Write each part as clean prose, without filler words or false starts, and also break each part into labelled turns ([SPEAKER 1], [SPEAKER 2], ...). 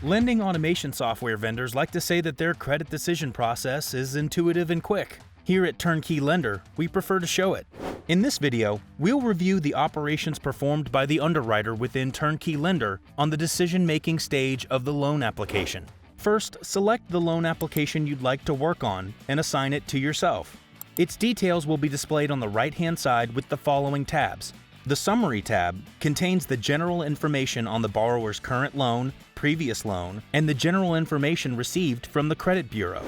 [SPEAKER 1] Lending automation software vendors like to say that their credit decision process is intuitive and quick. Here at TurnKey Lender, we prefer to show it. In this video, we'll review the operations performed by the underwriter within TurnKey Lender on the decision-making stage of the loan application. First, select the loan application you'd like to work on and assign it to yourself. Its details will be displayed on the right-hand side with the following tabs. The Summary tab contains the general information on the borrower's current loan, previous loan, and the general information received from the credit bureau.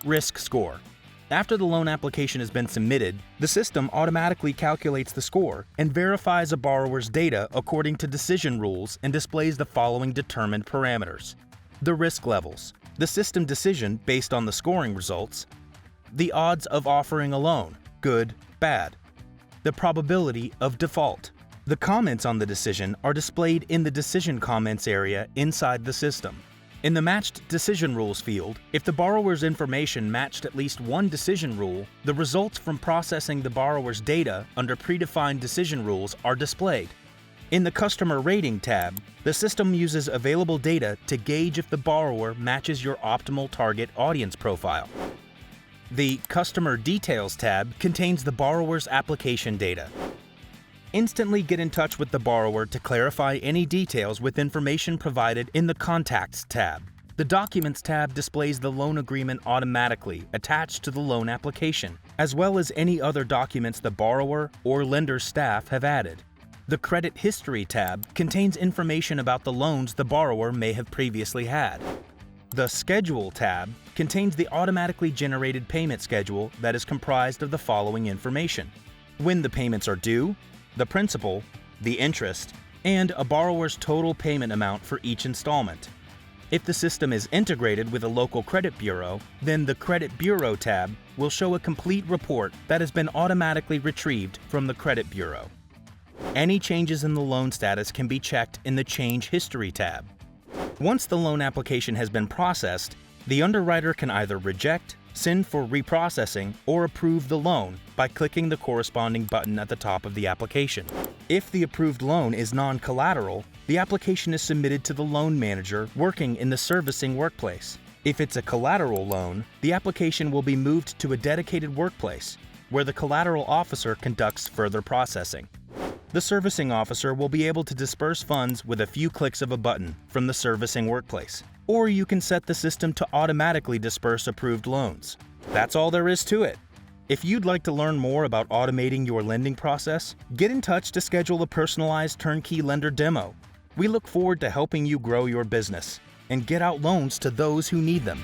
[SPEAKER 1] Risk score. After the loan application has been submitted, the system automatically calculates the score and verifies a borrower's data according to decision rules and displays the following determined parameters. The risk levels, the system decision based on the scoring results, the odds of offering a loan, good, bad, the probability of default. The comments on the decision are displayed in the Decision Comments area inside the system. In the Matched Decision Rules field, if the borrower's information matched at least one decision rule, the results from processing the borrower's data under predefined decision rules are displayed. In the Customer Rating tab, the system uses available data to gauge if the borrower matches your optimal target audience profile. The Customer Details tab contains the borrower's application data. Instantly get in touch with the borrower to clarify any details with information provided in the Contacts tab. The Documents tab displays the loan agreement automatically attached to the loan application, as well as any other documents the borrower or lender staff have added. The Credit History tab contains information about the loans the borrower may have previously had. The Schedule tab contains the automatically generated payment schedule that is comprised of the following information: when the payments are due, the principal, the interest, and a borrower's total payment amount for each installment. If the system is integrated with a local credit bureau, then the Credit Bureau tab will show a complete report that has been automatically retrieved from the credit bureau. Any changes in the loan status can be checked in the Change History tab. Once the loan application has been processed, the underwriter can either reject, send for reprocessing, or approve the loan by clicking the corresponding button at the top of the application. If the approved loan is non-collateral, the application is submitted to the loan manager working in the servicing workplace. If it's a collateral loan, the application will be moved to a dedicated workplace where the collateral officer conducts further processing. The servicing officer will be able to disperse funds with a few clicks of a button from the servicing workplace. Or you can set the system to automatically disperse approved loans. That's all there is to it. If you'd like to learn more about automating your lending process, get in touch to schedule a personalized TurnKey Lender demo. We look forward to helping you grow your business and get out loans to those who need them.